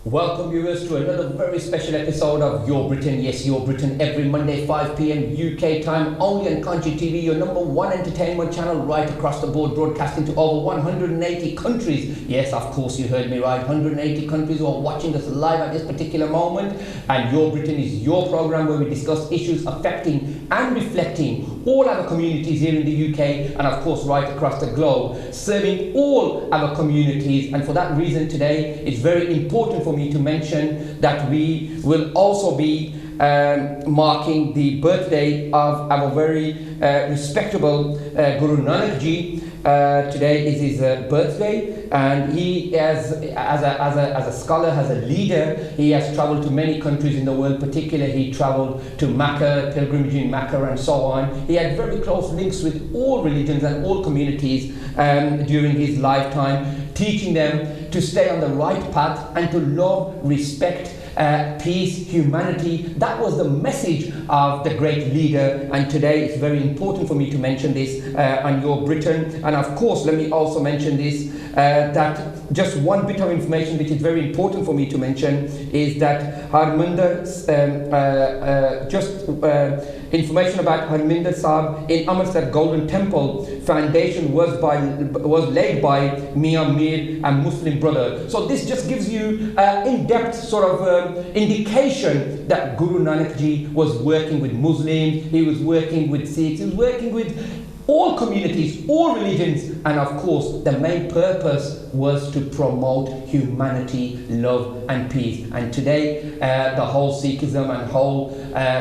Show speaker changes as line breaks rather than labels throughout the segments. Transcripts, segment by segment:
Welcome viewers to another very special episode of Your Britain. Yes, Your Britain, every Monday 5 p.m. UK time, only on Kanshi TV, your number one entertainment channel right across the board, broadcasting to over 180 countries. Yes, of course, you heard me right, 180 countries who are watching us live at this particular moment. And Your Britain is your program where we discuss issues affecting and reflecting all our communities here in the UK and of course right across the globe, serving all our communities. And for that reason today, it's very important for me to mention that we will also be marking the birthday of our very respectable Guru Nanak Ji. Today is his birthday, and he as a scholar, as a leader, he has travelled to many countries in the world. Particularly, he travelled to Mecca, pilgrimage in Mecca, and so on. He had very close links with all religions and all communities during his lifetime, teaching them to stay on the right path and to love, respect, peace, humanity. That was the message of the great leader, and today it's very important for me to mention this on Your Britain. And of course, let me also mention this, that just one bit of information which is very important for me to mention is that information about Harvills Sahib in Amritsar Golden Temple foundation was laid by Mian Mir, a Muslim brother. So this just gives you in-depth sort of indication that Guru Nanak Ji was working with Muslims, he was working with Sikhs, he was working with all communities, all religions, and of course the main purpose was to promote humanity, love and peace. And today the whole Sikhism and whole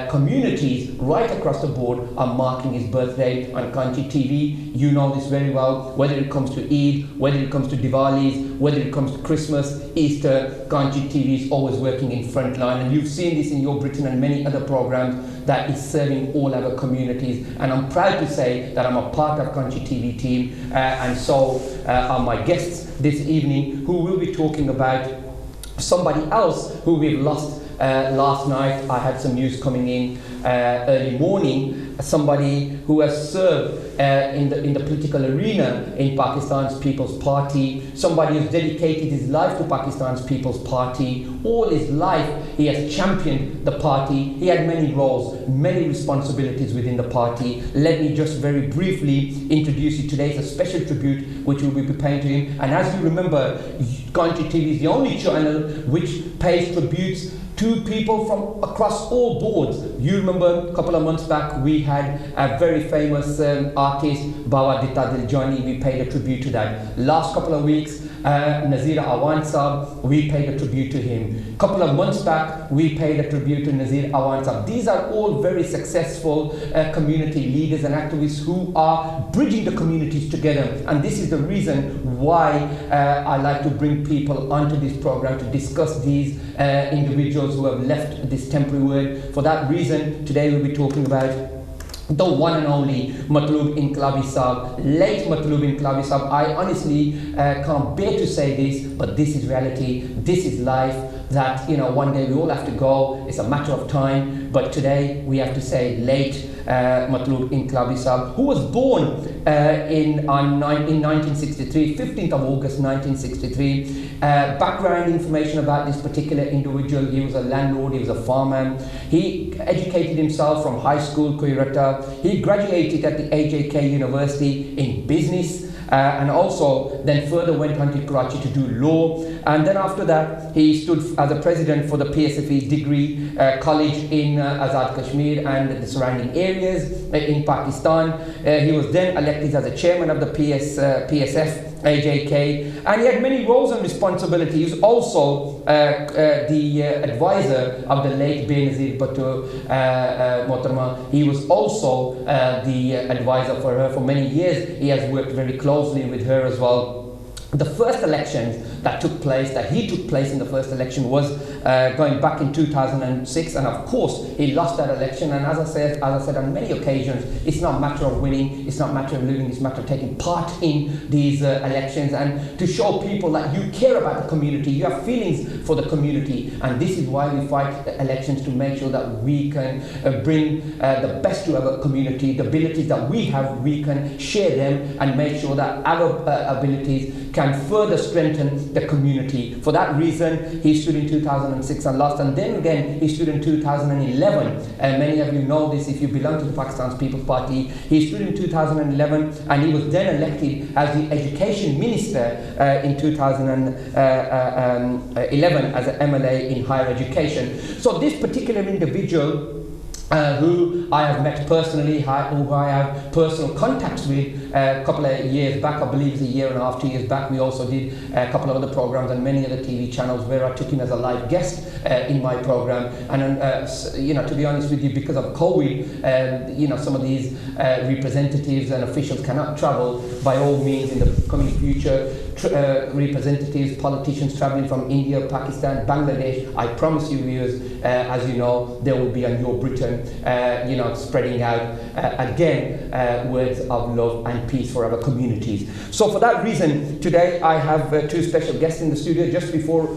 communities right across the board are marking his birthday on Kanshi TV. You know this very well, whether it comes to Eid, whether it comes to Diwalis, whether it comes to Christmas, Easter, Kanshi TV is always working in front line, and you've seen this in Your Britain and many other programs that is serving all our communities. And I'm proud to say that I'm a part of Kanshi TV team, and so are my guests this evening, who will be talking about somebody else who we've lost last night. I had some news coming in early morning, somebody who has served in the political arena in Pakistan's People's Party, somebody who's dedicated his life to Pakistan's People's Party. All his life he has championed the party. He had many roles, many responsibilities within the party. Let me just very briefly introduce you. Today is a special tribute which we will be paying to him. And as you remember, Kanshi TV is the only channel which pays tributes to people from across all boards. You remember a couple of months back we had a very famous artist, Bawa Ditta Diljani. We paid a tribute to that. Last couple of weeks, Nazir Awan Sahab, we paid a tribute to him. Couple of months back we paid a tribute to Nazir Awan Sahab. These are all very successful community leaders and activists who are bridging the communities together, and this is the reason why I like to bring people onto this program to discuss these individuals who have left this temporary world. For that reason, today we'll be talking about the one and only Matloob Inqalabi Sahab, late Matloob Inqalabi Sahab. I honestly can't bear to say this, but this is reality, this is life, that one day we all have to go, it's a matter of time. But today we have to say late Matloob Inqalabi Sahab, who was born in 1963, 15th of August 1963. Background information about this particular individual: he was a landlord, he was a farmer. He educated himself from high school, Koirata. He graduated at the AJK University in business, and also then further went on to Karachi to do law. And then after that he stood as a president for the PSFE degree college in Azad Kashmir and the surrounding areas in Pakistan. He was then elected as a chairman of the PSF AJK, and he had many roles and responsibilities. He was also the advisor of the late Benazir Bhutto Mohtarma. He was also the advisor for her for many years. He has worked very closely with her as well. The first elections that he took place in the first election was going back in 2006, and of course he lost that election. And as I said on many occasions, it's not a matter of winning, it's not a matter of losing, it's a matter of taking part in these elections, and to show people that you care about the community, you have feelings for the community. And this is why we fight elections, to make sure that we can bring the best to our community. The abilities that we have, we can share them and make sure that our abilities can further strengthen the community. For that reason, he stood in 2006 and lost, and then again he stood in 2011. Many of you know this if you belong to the Pakistan's People's Party. He stood in 2011 and he was then elected as the Education Minister in 2011 as an MLA in higher education. So this particular individual who I have met personally, who I have personal contacts with a couple of years back, I believe it's a year and a half, 2 years back. We also did a couple of other programs and many other TV channels where I took him as a live guest in my program. And you know, to be honest with you, because of COVID, you know, some of these representatives and officials cannot travel. By all means, in the coming future, representatives, politicians traveling from India, Pakistan, Bangladesh, I promise you viewers, as you know, there will be a Your Britain, you know, spreading out again words of love and peace for our communities. So for that reason, today I have two special guests in the studio. Just before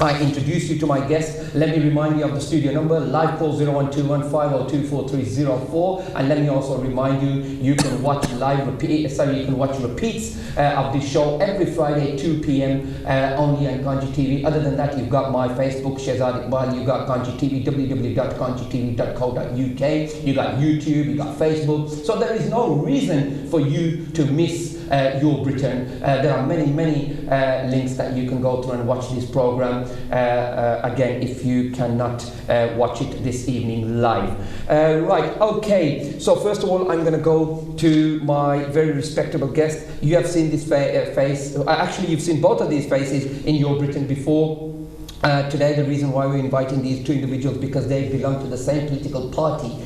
I introduce you to my guests, let me remind you of the studio number, live call 012150243304, and let me also remind you, you can watch you can watch repeats of this show every Friday 2 p.m. only on Kanshi TV. Other than that, you've got my Facebook, Shehzad Iqbal, you've got Kanshi TV, www.kanshitv.co.uk, you got YouTube, you got Facebook, so there is no reason for you to miss Your Britain. There are many links that you can go through and watch this program. Again, if you cannot watch it this evening live. Right, okay, so first of all I'm going to go to my very respectable guest. You have seen this face, actually you've seen both of these faces in Your Britain before. Today the reason why we're inviting these two individuals, because they belong to the same political party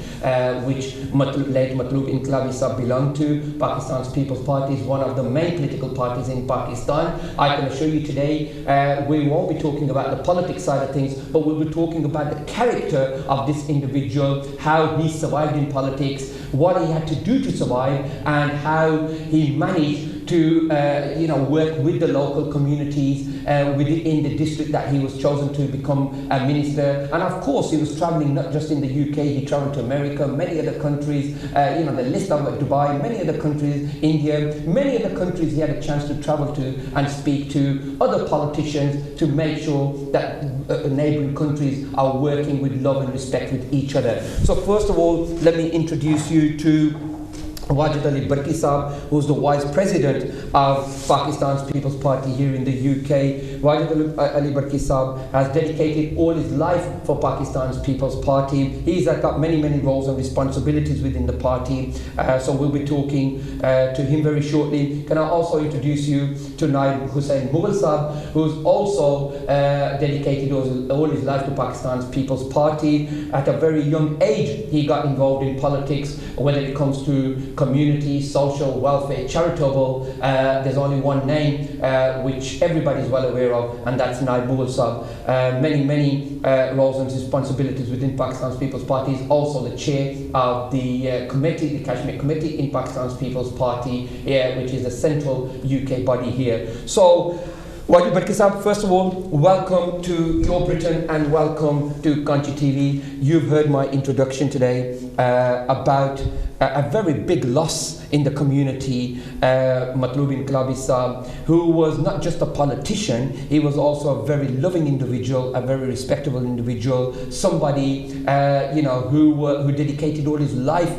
which late Matlub Inqilabi Sahab belonged to. Pakistan's People's Party is one of the main political parties in Pakistan. I can assure you today we won't be talking about the politics side of things, but we'll be talking about the character of this individual, how he survived in politics, what he had to do to survive, and how he managed to you know, work with the local communities within the district that he was chosen to become a minister. And of course he was travelling not just in the UK, he travelled to America, many other countries, you know, the list of Dubai, many other countries, India, many other countries he had a chance to travel to and speak to other politicians to make sure that neighbouring countries are working with love and respect with each other. So first of all, let me introduce you to Wajid Ali Barki Sahab, who's the Vice President of Pakistan's People's Party here in the UK. Wajid Ali Barki Sahab has dedicated all his life for Pakistan's People's Party. He's got many roles and responsibilities within the party, so we'll be talking to him very shortly. Can I also introduce you to Naib Hussain Mughal Sahab, who's also dedicated all his life to Pakistan's People's Party. At a very young age he got involved in politics, whether it comes to community, social, welfare, charitable. There's only one name which everybody's well aware of, and that's Naib Mughal Sahab. Many roles and responsibilities within Pakistan's People's Party. He's also the chair of the committee, the Kashmir Committee in Pakistan's People's Party, which is a central UK body here. So Wajid Barki Sahab, first of all, welcome to Your Britain and welcome to Kanshi TV. You've heard my introduction today about a very big loss in the community, Matlub Inqilabi Sahab, who was not just a politician, he was also a very loving individual, a very respectable individual, somebody you know, who dedicated all his life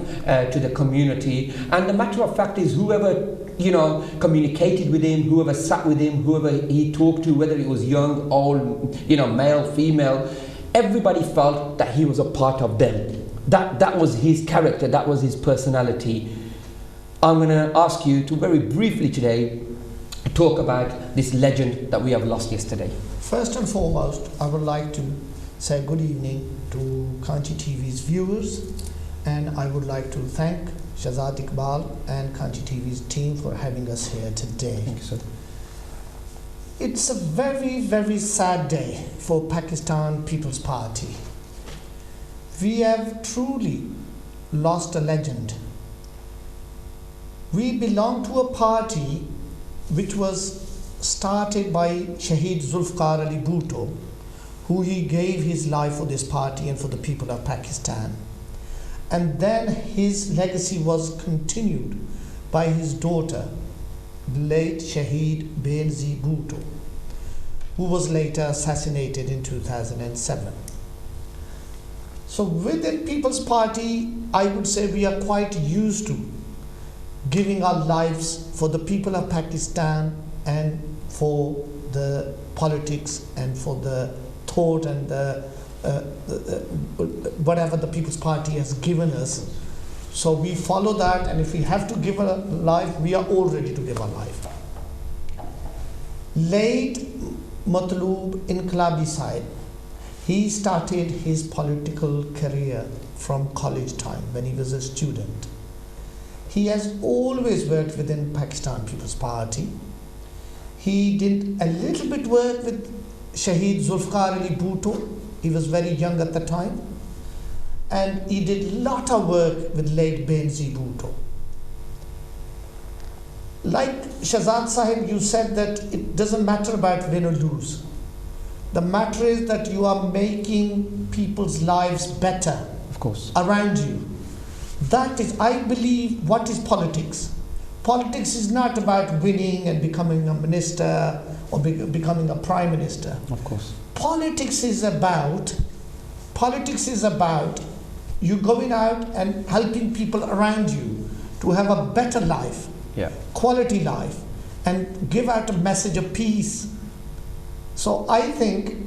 to the community. And the matter of fact is, whoever, you know, communicated with him, whoever sat with him, whoever he talked to, whether it was young, old, you know, male, female, everybody felt that he was a part of them. That was his character, that was his personality. I'm going to ask you to very briefly today talk about this legend that we have lost yesterday.
First and foremost, I would like to say good evening to Kanshi TV's viewers, and I would like to thank Shehzad Iqbal and Kanshi TV's team for having us here today.
Thank you, sir.
It's a very sad day for Pakistan People's Party. We have truly lost a legend. We belong to a party which was started by Shaheed Zulfikar Ali Bhutto, who he gave his life for this party and for the people of Pakistan. And then his legacy was continued by his daughter, late Shaheed Benazir Bhutto, who was later assassinated in 2007. So within People's Party, I would say we are quite used to giving our lives for the people of Pakistan and for the politics and for the thought and whatever the People's Party has given us. So we follow that, and if we have to give a life, we are all ready to give our life. Late Matloob Inqilabi Sahib, he started his political career from college time when he was a student. He has always worked within Pakistan People's Party. He did a little bit work with Shaheed Zulfikar Ali Bhutto. He was very young at the time. And he did a lot of work with late Benazir Bhutto. Like Shahzad Sahib, you said that it doesn't matter about win or lose. The matter is that you are making people's lives better,
of course,
around you. That is, I believe, what is politics. Politics is not about winning and becoming a minister or becoming a prime minister.
Of course.
Politics is about you going out and helping people around you to have a better life, quality life, and give out a message of peace. So I think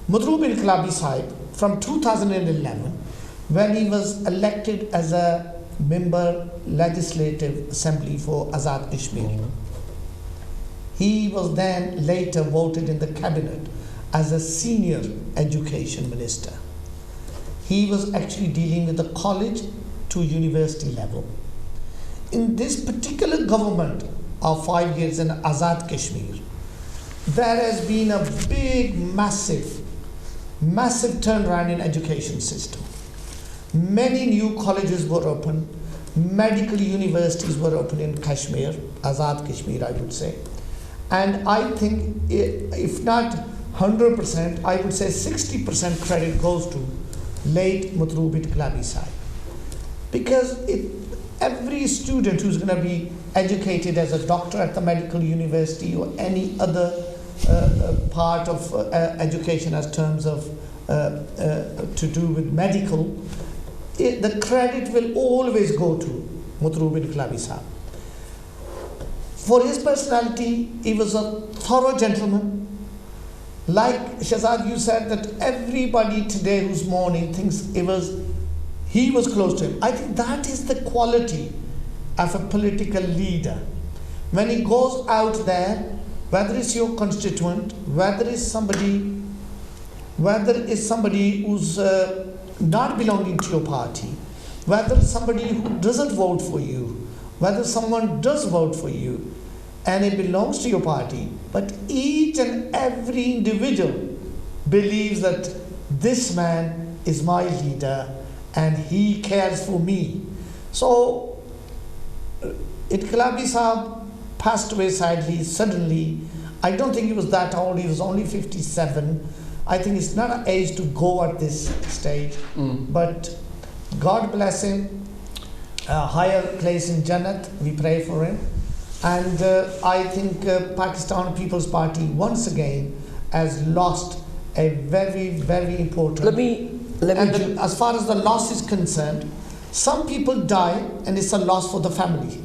Matloob Inqilabi Sahib, from 2011, when he was elected as a member Legislative Assembly for Azad Kashmir, he was then later voted in the cabinet as a senior education minister. He was actually dealing with the college to university level. In this particular government of 5 years in Azad Kashmir, there has been a big, massive turnaround in education system. Many new colleges were opened, medical universities were opened in Kashmir, Azad Kashmir I would say. And I think if not 100%, I would say 60% credit goes to late Matloob Inqilabi Sahib. Because every student who's going to be educated as a doctor at the medical university or any other part of education as terms of to do with medical, the credit will always go to Matloob Inqilabi Sahib. For his personality, he was a thorough gentleman. Like Shahzad, you said that everybody today who's mourning thinks he was close to him. I think that is the quality of a political leader. When he goes out there, whether it's your constituent, whether it's somebody who's not belonging to your party, whether it's somebody who doesn't vote for you, whether someone does vote for you and it belongs to your party, but each and every individual believes that this man is my leader and he cares for me. So Inqilabi Sahib passed away sadly, suddenly. I don't think he was that old, he was only 57. I think it's not an age to go at this stage, but God bless him, a higher place in Jannat, we pray for him. And I think Pakistan People's Party once again has lost a very, very important. As far as the loss is concerned, some people die and it's a loss for the family.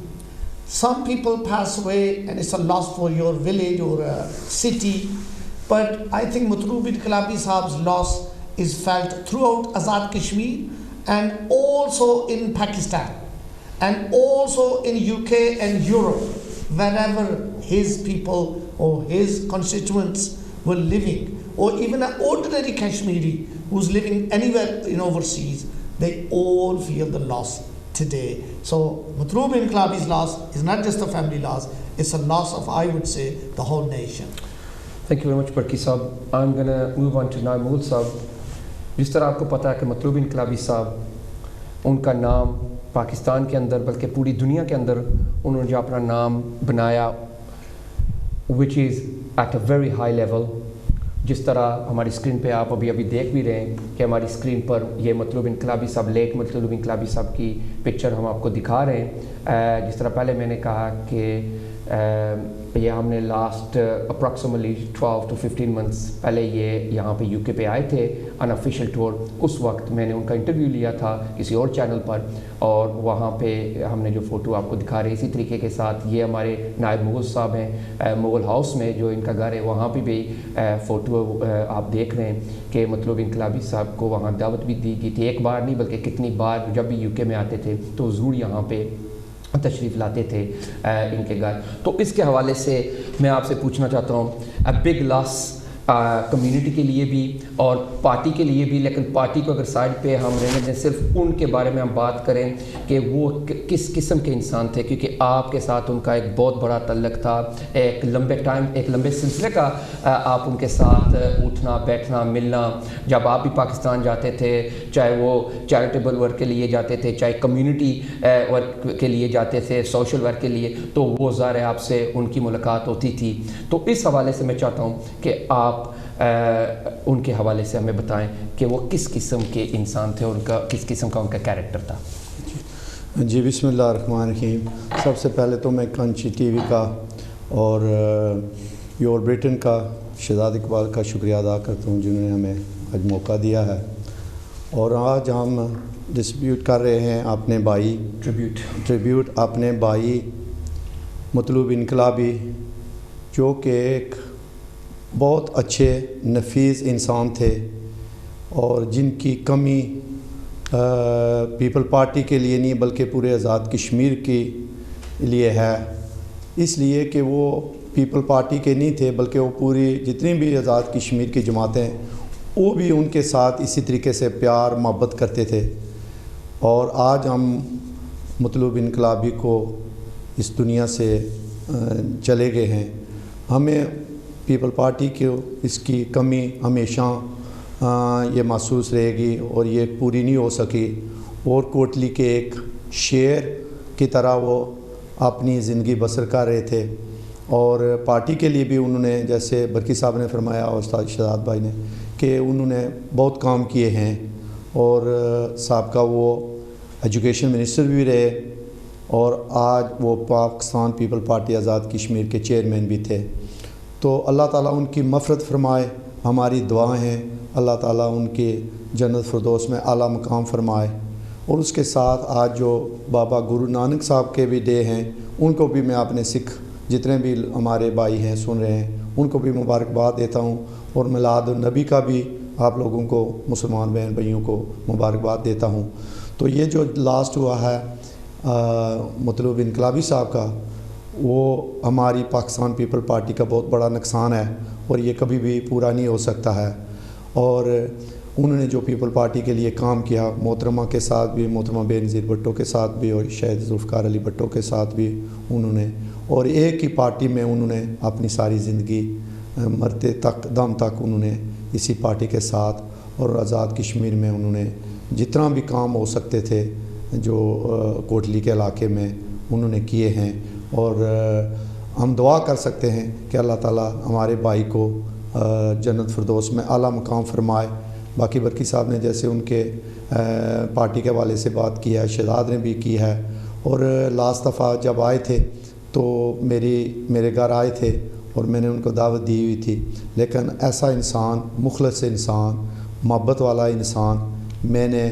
Some people pass away and it's a loss for your village or city. But I think Matloob Inqilabi Sahib's loss is felt throughout Azad Kashmir and also in Pakistan and also in UK and Europe, wherever his people or his constituents were living, or even an ordinary Kashmiri who's living anywhere in overseas, they all feel the loss today. So Matloob Inqilabi's loss is not just a family loss, it's a loss of, I would say, the whole nation.
Thank you very much, Barki Saab. I'm going to move on to Naimul Saab. जिस तरह आपको पता है कि मतलूब इनकलाबी साहब, उनका नाम पाकिस्तान के अंदर बल्कि पूरी दुनिया के अंदर उन्होंने जो अपना नाम बनाया, which is at a very high level. जिस तरह हमारी स्क्रीन पे आप अभी देख भी रहे हैं कि हमारी स्क्रीन पर ये मतलूब इनकलाबी साहब, लेट मतलूब इनकलाबी साहब की पिक्चर हम आपको दिखा रहे हैं. जिस तरह पहले मैंने कहा कि یہ ہم نے لاسٹ اپروکسیمیٹلی 12 to 15 months پہلے یہ یہاں پہ یو کے پہ آئے تھے ان آفیشیل ٹور. اس وقت میں نے ان کا انٹرویو لیا تھا کسی اور چینل پر, اور وہاں پہ ہم نے جو فوٹو آپ کو دکھا رہے اسی طریقے کے ساتھ یہ ہمارے نائب مغل صاحب ہیں مغل ہاؤس میں جو ان کا گھر ہے, وہاں پہ بھی فوٹو آپ دیکھ رہے ہیں کہ مطلب انقلابی صاحب کو وہاں دعوت بھی دی گئی تھی, ایک بار نہیں بلکہ کتنی بار. جب بھی یو کے میں آتے تھے تو حضور یہاں پہ تشریف لاتے تھے ان کے گھر. تو اس کے حوالے سے میں آپ سے پوچھنا چاہتا ہوں, بگ لاس کمیونٹی کے لیے بھی اور پارٹی کے لیے بھی, لیکن پارٹی کو اگر سائڈ پہ ہم رہنے دیں, صرف ان کے بارے میں ہم بات کریں کہ وہ کس قسم کے انسان تھے, کیونکہ آپ کے ساتھ ان کا ایک بہت بڑا تعلق تھا, ایک لمبے سلسلے کا آپ ان کے ساتھ اٹھنا بیٹھنا ملنا. جب آپ بھی پاکستان جاتے تھے, چاہے وہ چیریٹیبل ورک کے لیے جاتے تھے, چاہے کمیونٹی ورک کے لیے جاتے تھے, سوشل ورک کے لیے, تو وہ ظاہر ہے آپ سے ان کی ملاقات ہوتی تھی. تو اس حوالے سے میں چاہتا ہوں کہ آپ ان کے حوالے سے ہمیں بتائیں کہ وہ کس قسم کے انسان تھے, ان کا کس قسم کا ان کا کیریکٹر تھا.
جی بسم اللہ الرحمن الرحیم. سب سے پہلے تو میں کانچی ٹی وی کا اور یور بریٹن کا شہزاد اقبال کا شکریہ ادا کرتا ہوں جنہوں نے ہمیں آج موقع دیا ہے. اور آج ہم ڈسپیوٹ کر رہے ہیں اپنے بھائی ٹریبیوٹ اپنے بھائی مطلوب انقلابی, جو کہ ایک بہت اچھے نفیس انسان تھے اور جن کی کمی پیپل پارٹی کے لیے نہیں بلکہ پورے آزاد کشمیر کے لیے ہے. اس لیے کہ وہ پیپل پارٹی کے نہیں تھے بلکہ وہ پوری جتنی بھی آزاد کشمیر کی جماعتیں وہ بھی ان کے ساتھ اسی طریقے سے پیار محبت کرتے تھے. اور آج ہم مطلوب انقلابی کو اس دنیا سے چلے گئے ہیں. ہمیں پیپل پارٹی کی اس کی کمی ہمیشہ یہ محسوس رہے گی اور یہ پوری نہیں ہو سکی. اور کوٹلی کے ایک شیر کی طرح وہ اپنی زندگی بسر کر رہے تھے, اور پارٹی کے لیے بھی انہوں نے, جیسے برکی صاحب نے فرمایا اور استاد شہزاد بھائی نے, کہ انہوں نے بہت کام کیے ہیں. اور سابقہ وہ ایجوکیشن منسٹر بھی رہے اور آج وہ پاکستان پیپل پارٹی آزاد کشمیر کے چیئرمین بھی تھے. تو اللہ تعالیٰ ان کی مغفرت فرمائے, ہماری دعائیں ہیں اللہ تعالیٰ ان کے جنت فردوس میں اعلیٰ مقام فرمائے. اور اس کے ساتھ آج جو بابا گرو نانک صاحب کے بھی ڈے ہیں, ان کو بھی میں اپنے سکھ جتنے بھی ہمارے بھائی ہیں سن رہے ہیں ان کو بھی مبارکباد دیتا ہوں, اور میلاد النبی کا بھی آپ لوگوں کو مسلمان بہن بھائیوں کو مبارکباد دیتا ہوں. تو یہ جو لاسٹ ہوا ہے مطلوب انقلابی صاحب کا, وہ ہماری پاکستان پیپل پارٹی کا بہت بڑا نقصان ہے اور یہ کبھی بھی پورا نہیں ہو سکتا ہے. اور انہوں نے جو پیپل پارٹی کے لیے کام کیا, محترمہ کے ساتھ بھی, محترمہ بے نظیر بھٹو کے ساتھ بھی اور شہید ذوالفقار علی بھٹو کے ساتھ بھی انہوں نے, اور ایک ہی پارٹی میں انہوں نے اپنی ساری زندگی مرتے تک دم تک انہوں نے اسی پارٹی کے ساتھ, اور آزاد کشمیر میں انہوں نے جتنا بھی کام ہو سکتے تھے جو کوٹلی کے علاقے میں انہوں نے کیے ہیں. اور ہم دعا کر سکتے ہیں کہ اللہ تعالیٰ ہمارے بھائی کو جنت فردوس میں اعلیٰ مقام فرمائے. باقی برکی صاحب نے جیسے ان کے پارٹی کے حوالے سے بات کی ہے, شہزاد نے بھی کی ہے. اور لاسٹ دفعہ جب آئے تھے تو میرے گھر آئے تھے اور میں نے ان کو دعوت دی ہوئی تھی, لیکن ایسا انسان, مخلص انسان, محبت والا انسان میں نے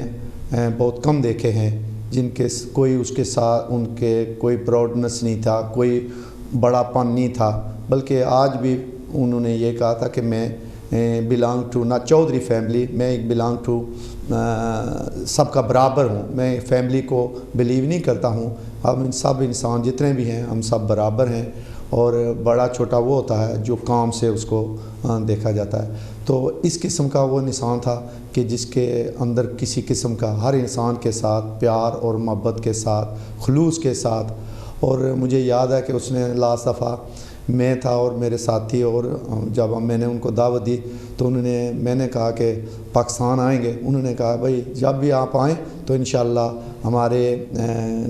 بہت کم دیکھے ہیں جن کے کوئی اس کے ساتھ ان کے کوئی پراؤڈنس نہیں تھا, کوئی بڑا پن نہیں تھا, بلکہ آج بھی انہوں نے یہ کہا تھا کہ میں بلانگ ٹو نا چودھری فیملی, میں ایک بلانگ ٹو سب کا برابر ہوں, میں فیملی کو بلیو نہیں کرتا ہوں. ہم سب انسان جتنے بھی ہیں ہم سب برابر ہیں, اور بڑا چھوٹا وہ ہوتا ہے جو کام سے اس کو دیکھا جاتا ہے. تو اس قسم کا وہ انسان تھا کہ جس کے اندر کسی قسم کا ہر انسان کے ساتھ پیار اور محبت کے ساتھ, خلوص کے ساتھ. اور مجھے یاد ہے کہ اس نے لاسٹ دفعہ میں تھا اور میرے ساتھی, اور جب میں نے ان کو دعوت دی تو میں نے کہا کہ پاکستان آئیں گے, انہوں نے کہا بھائی جب بھی آپ آئیں تو انشاءاللہ ہمارے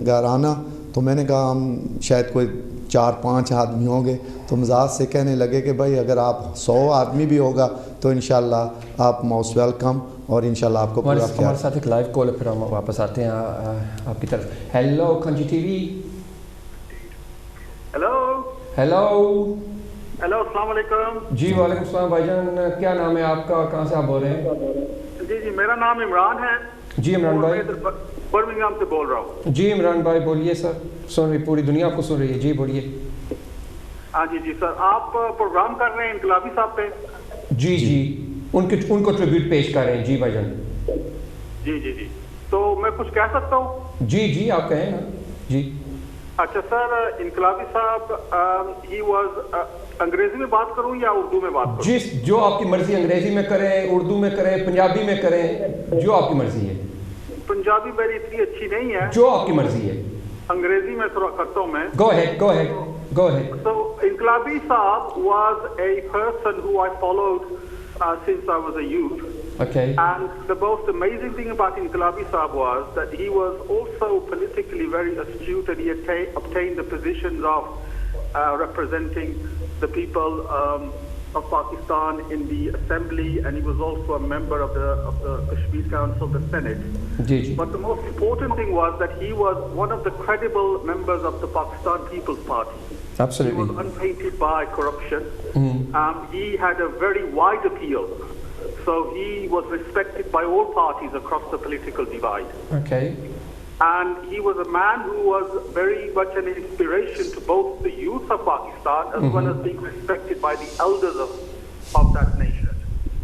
گھر آنا. تو میں نے کہا ہم شاید کوئی 4-5 آدمی ہوں گے, تو مزاج سے کہنے لگے کہ بھائی اگر آپ 100 آدمی بھی ہوگا تو انشاءاللہ آپ موسٹ ویلکم, اور انشاءاللہ آپ کو پورا خیال.
ہمارے ساتھ ایک لائیو کال ہے, پھر ہم واپس آتے ہیں آپ کی طرف. Hello Kanchi T V.
Hello
hello
hello, अस्सलाम वालेकुम।
जी वालेकुम सलाम भाईजान, क्या नाम है आपका, कहाँ से आप बोल रहे हैं?
जी जी, मेरा नाम इमरान है।
जी इमरान भाई।
बर्मिंघम से बोल रहा हूँ।
जी इमरान भाई बोलिए सर, सुन रही पूरी दुनिया आपको सुन रही है, जी बोलिए।
हाँ जी जी सर, आप प्रोग्राम कर रहे हैं इनकलाबी साहब पे?
जी जी, उनको ट्रिब्यूट पेश कर रहे हैं, जी भाईजान।
जी जी जी, तो मैं कुछ कह सकता हूँ?
जी जी आप कहें ना जी।
अच्छा सर, इनकलाबी साहब ही वाज, अंग्रेजी में बात करूँ या उर्दू में बात करूँ?
जो आपकी मर्जी, अंग्रेजी में करें, उर्दू में करें, पंजाबी में करें, जो आपकी मर्जी है।
पंजाबी मेरी इतनी अच्छी नहीं है,
जो आपकी मर्जी है।
अंग्रेजी में थोड़ा करता हूँ मैं।
Go ahead, go ahead, go ahead.
So Inqalabi Saab was a person who I followed since I was a youth.
Okay.
And the most amazing thing about Inqalabi Saab was that he was also politically very astute, and he obtained the positions of representing the people of Pakistan in the assembly, and he was also a member of the Kashmir Council, the Senate.
Ji ji.
But the most important thing was that he was one of the credible members of the Pakistan People's Party.
Absolutely.
He was untainted by corruption. He had a very wide appeal. So he was respected by all parties across the political divide.
Okay.
And he was a man who was very much an inspiration to both the youth of Pakistan as well as being respected by the elders of that nation.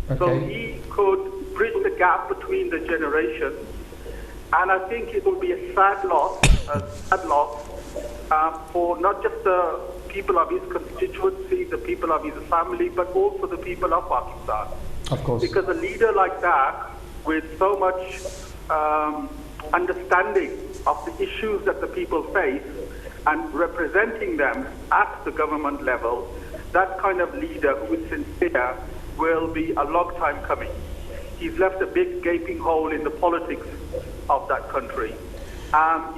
Okay.
So he could bridge the gap between the generations. And I think it will be a sad loss for not just the people of his constituency, the people of his family, but also the people of Pakistan.
Of course.
Because a leader like that, with so much understanding of the issues that the people face and representing them at the government level, that kind of leader who is sincere will be a long time coming. He's left a big gaping hole in the politics of that country.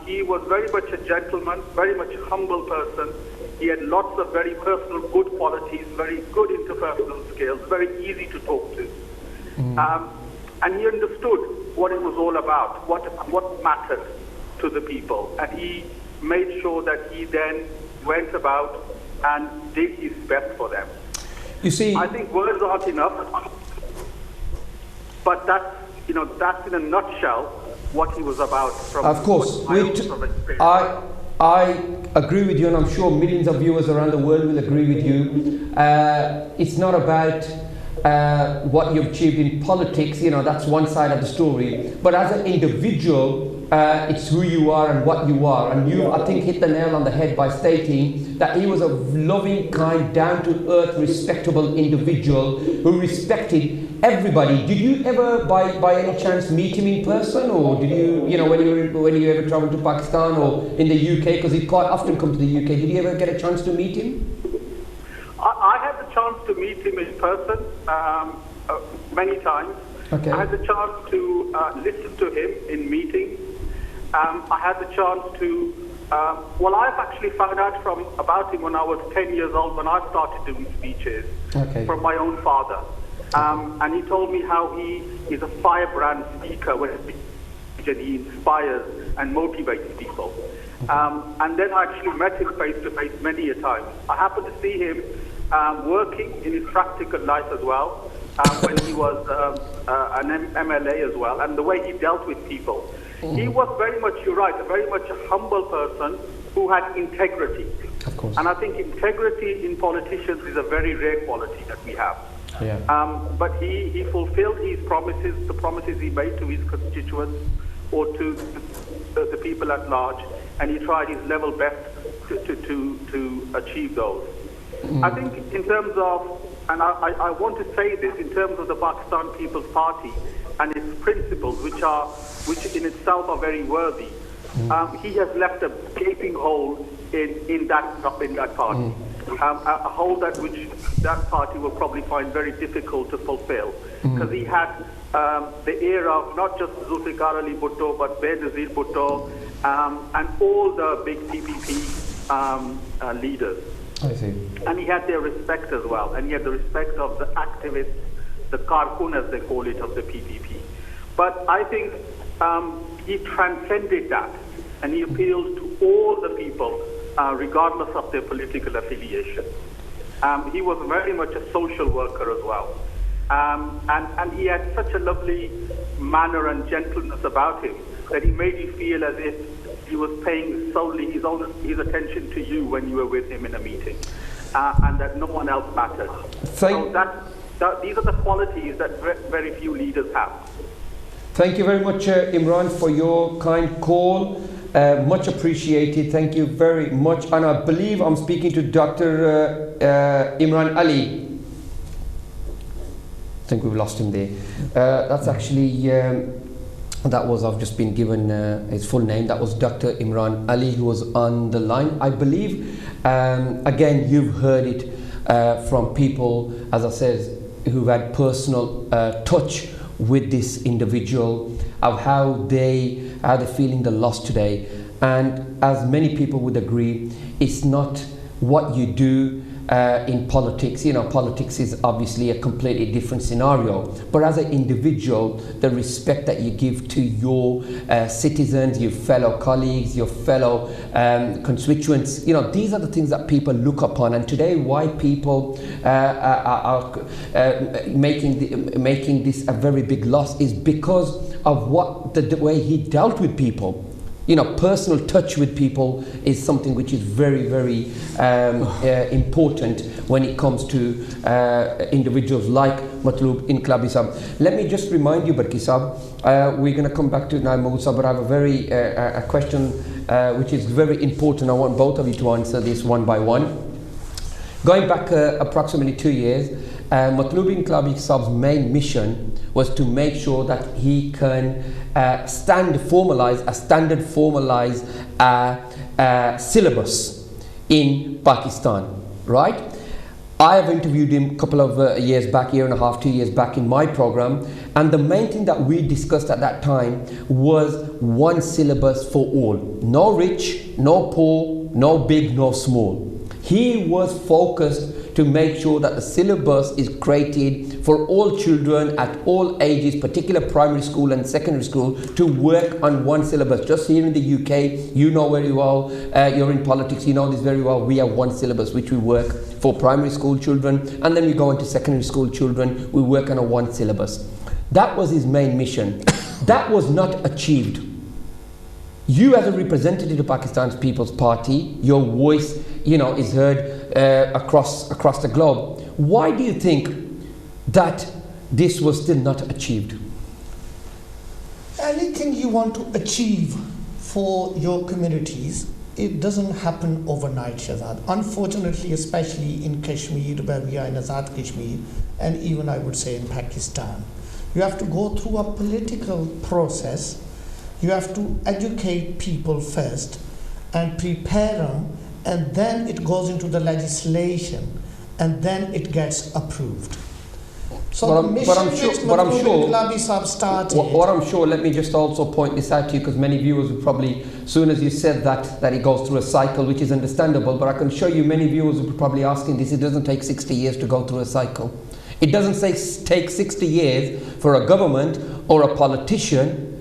He was very much a gentleman, very much a humble person. He had lots of very personal good qualities, very good interpersonal skills, very easy to talk to. And he understood what it was all about, what mattered to the people. And he made sure that he then went about and did his best for them.
You see,
I think words aren't enough, but that's in a nutshell what he was about.
Of course, I agree with you, and I'm sure millions of viewers around the world will agree with you. It's not about what you've achieved in politics, that's one side of the story. But as an individual, it's who you are and what you are. And you, I think, hit the nail on the head by stating that he was a loving, kind, down-to-earth, respectable individual who respected everybody. Did you ever, by any chance, meet him in person, or did you, when you ever traveled to Pakistan or in the UK, because he quite often come to the UK, did you ever get a chance to meet him?
I had the chance to meet him in person many times.
Okay.
I had the chance to listen to him in meetings. I had the chance to, I've actually found out about him when I was 10 years old, when I started doing speeches from my own father. And he told me how he is a firebrand speaker when he inspires and motivates people. And then I actually met him face to face many a time. I happened to see him working in his practical life as well, when he was an MLA as well, and the way he dealt with people. He was very much, you're right, very much a humble person who had integrity.
Of course.
And I think integrity in politicians is a very rare quality that we have.
Yeah.
But he fulfilled his promises, the promises he made to his constituents or to the people at large, and he tried his level best to achieve those. I think in terms of, and I want to say this, in terms of the Pakistan People's Party and its principles, which in itself are very worthy, he has left a gaping hole in that party. A hole which that party will probably find very difficult to fulfill, because he had the era of not just Zulfikar Ali Bhutto but Benazir Bhutto and all the big PPP leaders.
I see.
And he had their respect as well, and he had the respect of the activists, the Karkun as they call it, of the PPP. But I think he transcended that, and he appealed to all the people regardless of their political affiliation. He was very much a social worker as well. And he had such a lovely manner and gentleness about him that he made you feel as if he was paying solely his attention to you when you were with him in a meeting, and that no one else mattered. These are the qualities that very few leaders have.
Thank you very much, Imran, for your kind call. Much appreciated. Thank you very much. And I believe I'm speaking to Dr. Imran Ali. I think we've lost him there. That's actually, I've just been given his full name. That was Dr. Imran Ali, who was on the line. I believe, again, you've heard it from people, as I said, who've had personal touch with this individual, of how they're feeling the loss today. And as many people would agree, it's not what you do in politics. Politics is obviously a completely different scenario, but as an individual, the respect that you give to your citizens, your fellow colleagues, your fellow constituents, these are the things that people look upon. And today, why people are making this a very big loss is because of the way he dealt with people. Personal touch with people is something which is very, very important when it comes to individuals like Matloob Inqlabi Sahab. Let me just remind you, Barki Sahab, we're going to come back to now Mahmood Sahab, but I have a question which is very important. I want both of you to answer this one by one. Going back approximately 2 years, Matloob Inqlabi Sahab's main mission was to make sure that he can standard formalize syllabus in Pakistan, right? I have interviewed him a couple of years back, year and a half, 2 years back in my program, and the main thing that we discussed at that time was one syllabus for all. No rich, no poor, no big, no small. He was focused to make sure that the syllabus is created for all children at all ages, particularly primary school and secondary school, to work on one syllabus. Just here in the UK, you know very well, you're in politics, you know this very well, we have one syllabus which we work for primary school children, and then we go into secondary school children, we work on a one syllabus. That was his main mission. That was not achieved. You as a representative of Pakistan's People's Party, your voice, is heard across the globe. Why do you think that this was still not achieved?
Anything you want to achieve for your communities, it doesn't happen overnight, Shahzad. Unfortunately, especially in Kashmir, where we are in Azad Kashmir, and even I would say in Pakistan, you have to go through a political process. You have to educate people first and prepare them, and then it goes into the legislation, and then it gets approved. So the mission which Matloob Inqlabi Sahab started.
What I'm sure, let me just also point this out to you, because many viewers will probably, as soon as you said that it goes through a cycle, which is understandable, but I can show you many viewers will be probably asking this, it doesn't take 60 years to go through a cycle. It doesn't take 60 years for a government or a politician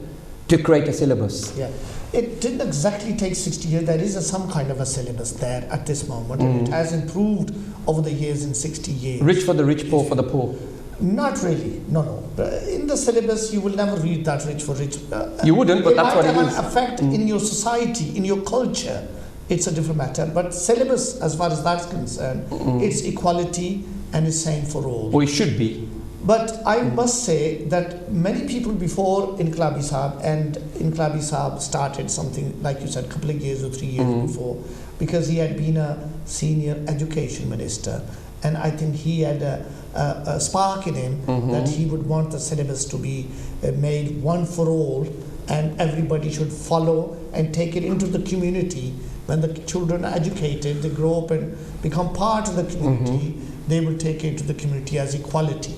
to create a syllabus.
Yeah, it didn't exactly take 60 years. There is some kind of a syllabus there at this moment, and it has improved over the years in 60 years.
Rich for the rich, poor for the poor.
Not really, no. In the syllabus, you will never read that rich for rich.
You wouldn't, but that's what it is.
It might have an effect in your society, in your culture. It's a different matter. But syllabus, as far as that's concerned, it's equality and it's same for all.
Or it should be.
But I must say that many people before Inqlabi Sahab, and Inqlabi Sahab started something, like you said, a couple of years or 3 years before, because he had been a senior education minister, and I think he had a spark in him that he would want the syllabus to be made one for all, and everybody should follow and take it into the community. When the children are educated, they grow up and become part of the community, they will take it to the community as equality.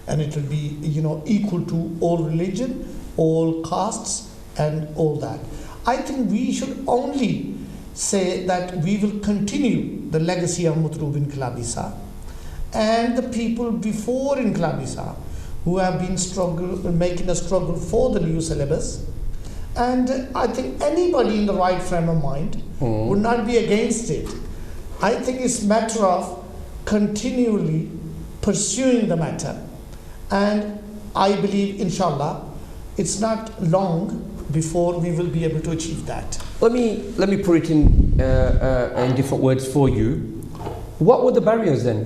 And it will be, equal to all religion, all castes, and all that. I think we should only say that we will continue the legacy of Matloob Inqlabi Sahab and the people before Inqlabi Sahab who have been making a struggle for the new syllabus, And I think anybody in the right frame of mind would not be against it. I think it's a matter of continually pursuing the matter. And I believe, inshallah, it's not long before we will be able to achieve that.
Let me put it in different words for you. What were the barriers then?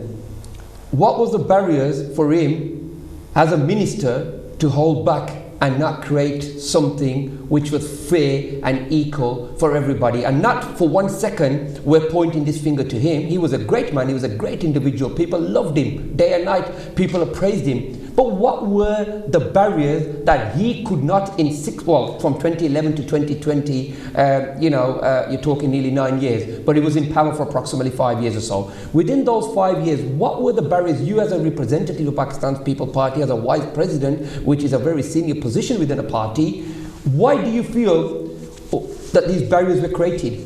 What was the barriers for him as a minister to hold back and not create something which was fair and equal for everybody? And not for 1 second we're pointing this finger to him. He was a great man, he was a great individual. People loved him day and night, people praised him. But what were the barriers that he could not from 2011 to 2020, you're talking nearly 9 years, but he was in power for approximately 5 years or so. Within those 5 years, what were the barriers you as a representative of Pakistan's People's Party, as a vice president, which is a very senior position within a party, why do you feel that these barriers were created?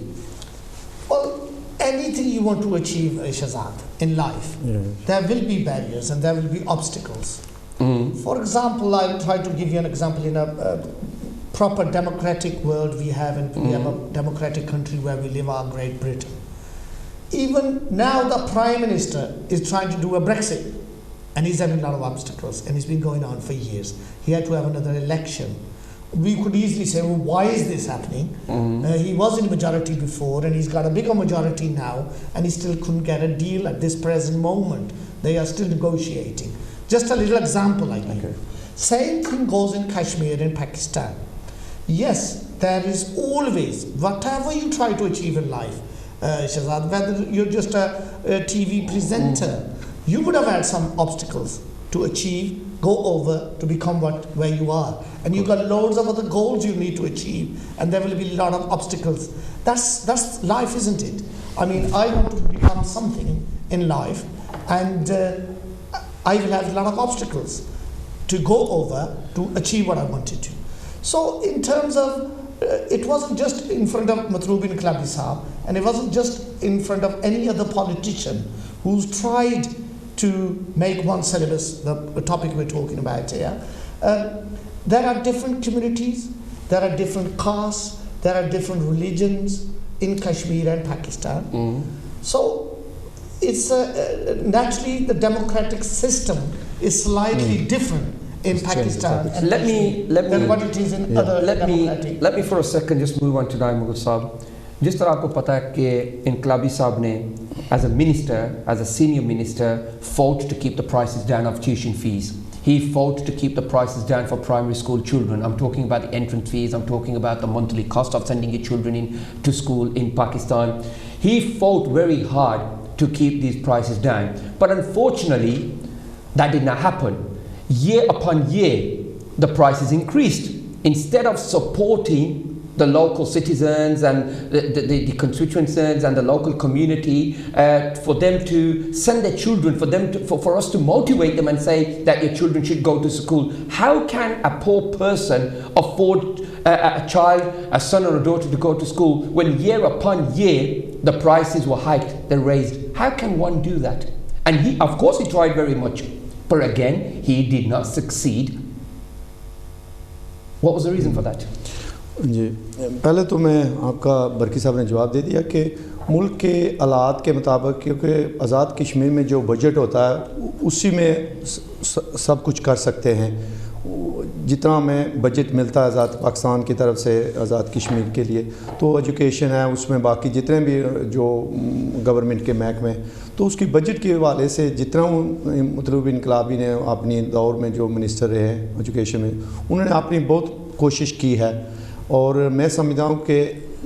Well, anything you want to achieve, Shahzad, in life, there will be barriers and there will be obstacles. For example, I will try to give you an example. In a proper democratic world we have, and we have a democratic country where we live, our Great Britain. Even now the Prime Minister is trying to do a Brexit, and he's having a lot of obstacles, and it's been going on for years. He had to have another election. We could easily say, well, why is this happening? He was in majority before, and he's got a bigger majority now, and he still couldn't get a deal at this present moment. They are still negotiating. Just a little example I give. Okay. Same thing goes in Kashmir and Pakistan. Yes, there is always, whatever you try to achieve in life, Shahzad, whether you're just a TV presenter, you would have had some obstacles to achieve, go over, to become where you are. And you've got loads of other goals you need to achieve, and there will be a lot of obstacles. That's life, isn't it? I mean, I want to become something in life, and I will have a lot of obstacles to go over to achieve what I wanted to. So in terms of, it wasn't just in front of Matlub Inqalabi Sahab, and it wasn't just in front of any other politician who's tried to make one syllabus, the topic we're talking about here. There are different communities, there are different castes, there are different religions in Kashmir and Pakistan. So it's naturally the democratic system is slightly different in Pakistan and than what it is in other democratic.
Let me for a second just move on to Naimul Saab. जिस तरह आपको पता है कि इनकलाबी साहब ने as a minister, as a senior minister, fought to keep the prices down of tuition fees. He fought to keep the prices down for primary school children. I'm talking about the entrance fees, I'm talking about the monthly cost of sending your children in to school in Pakistan. He fought very hard to keep these prices down. But unfortunately, that did not happen. Year upon year, the prices increased. Instead of supporting the local citizens and the constituents and the local community for them to send their children, for us to motivate them and say that your children should go to school. How can a poor person afford a child, a son or a daughter to go to school when year upon year the prices were hiked, they're raised? How can one do that? And he, of course, he tried very much, but again, he did not succeed. What was the reason for that?
जी, पहले तो मैं आपका बरकी साहब ने जवाब दे दिया कि मुल्क के हालात के मुताबिक, क्योंकि आज़ाद कश्मीर में जो बजट होता है उसी में सब कुछ कर सकते हैं। जितना हमें बजट मिलता है आज़ाद पाकिस्तान की तरफ से आज़ाद कश्मीर के लिए, तो एजुकेशन है, उसमें बाकी जितने भी जो गवर्नमेंट के महकमे, तो उसकी बजट के हवाले से जितना मतलब इनकलाबी ने अपनी दौर में जो मिनिस्टर रहे हैं एजुकेशन में, उन्होंने अपनी बहुत कोशिश की है। और मैं समझता हूँ कि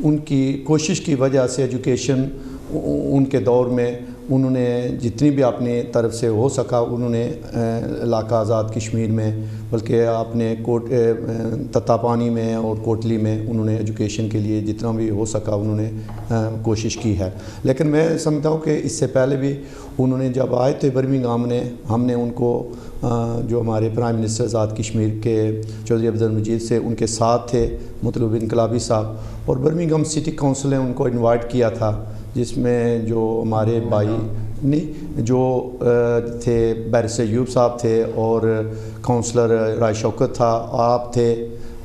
उनकी कोशिश की वजह से एजुकेशन उनके दौर में उन्होंने जितनी भी अपनी तरफ से हो सका उन्होंने इलाका आज़ाद कश्मीर में, बल्कि अपने तत्तापानी में और कोटली में उन्होंने एजुकेशन के लिए जितना भी हो सका उन्होंने कोशिश की है। लेकिन मैं समझता हूँ कि इससे पहले भी उन्होंने जब आए थे बर्मिंघम ने, हमने उनको जो हमारे प्राइम मिनिस्टर आज़ाद कश्मीर के चौधरी अब्दुल मजीद से उनके साथ थे मतलब इनकलाबी साहब, और बर्मिंघम सिटी काउंसिल ने उनको इनवाइट किया था जिसमें जो हमारे भाई नहीं जो थे बैरिस्टर अयूब साहब थे और काउंसलर राय शौकत था, आप थे,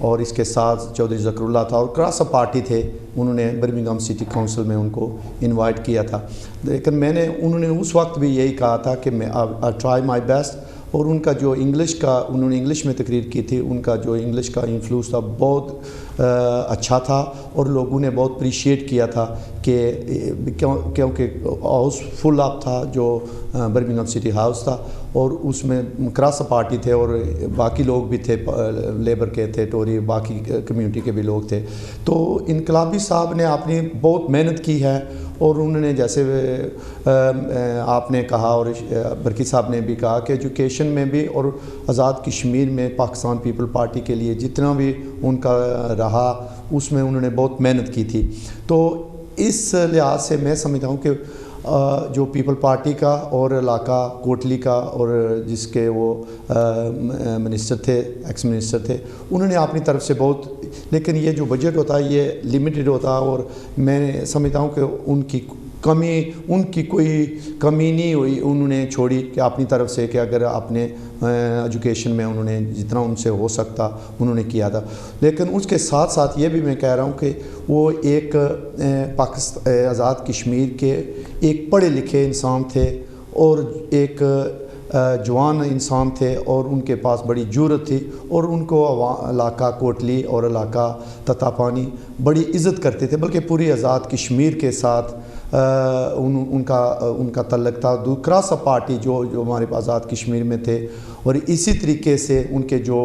और इसके साथ चौधरी ज़करुल्लाह था और क्रॉस पार्टी थे। उन्होंने बर्मिंघम सिटी काउंसिल में उनको इनवाइट किया था, लेकिन उन्होंने उस वक्त भी यही कहा था कि मैं आई ट्राई माई बेस्ट। और उनका जो इंग्लिश का उन्होंने इंग्लिश में तकरीर की थी, उनका जो इंग्लिश का इन्फ्लुएंस था बहुत अच्छा था और लोगों ने बहुत अप्रिशिएट किया था कि क्योंकि हाउस फुल अप था जो बर्मिंघम सिटी हाउस था, और उसमें क्रॉस पार्टी थे और बाकी लोग भी थे, लेबर के थे, टोरी, बाकी कम्युनिटी के भी लोग थे। तो इनकलाबी साहब ने अपनी बहुत मेहनत की है और उन्होंने जैसे आपने कहा और बरकी साहब ने भी कहा कि एजुकेशन में भी और आज़ाद कश्मीर में पाकिस्तान पीपल पार्टी के लिए जितना भी उनका रहा उसमें उन्होंने बहुत मेहनत की थी। तो इस लिहाज से मैं समझता हूँ कि जो पीपल पार्टी का और इलाका कोटली का और जिसके वो मिनिस्टर थे, एक्स मिनिस्टर थे, उन्होंने अपनी तरफ से बहुत, लेकिन ये जो बजट होता है ये लिमिटेड होता है और मैं समझता हूँ कि उनकी कोई कमी नहीं हुई, उन्होंने छोड़ी कि अपनी तरफ से कि अगर अपने एजुकेशन में उन्होंने जितना उनसे हो सकता उन्होंने किया था। लेकिन उसके साथ साथ ये भी मैं कह रहा हूँ कि वो एक पाकिस्तान आज़ाद कश्मीर के एक पढ़े लिखे इंसान थे और एक जवान इंसान थे और उनके पास बड़ी जुर्रत थी और उनको इलाका कोटली और इलाका ततापानी बड़ी इज़्ज़त करते थे, बल्कि पूरी आज़ाद कश्मीर के साथ उनका तल्लक था। दूसरा सा पार्टी जो हमारे पास आज़ाद कश्मीर में थे और इसी तरीके से उनके जो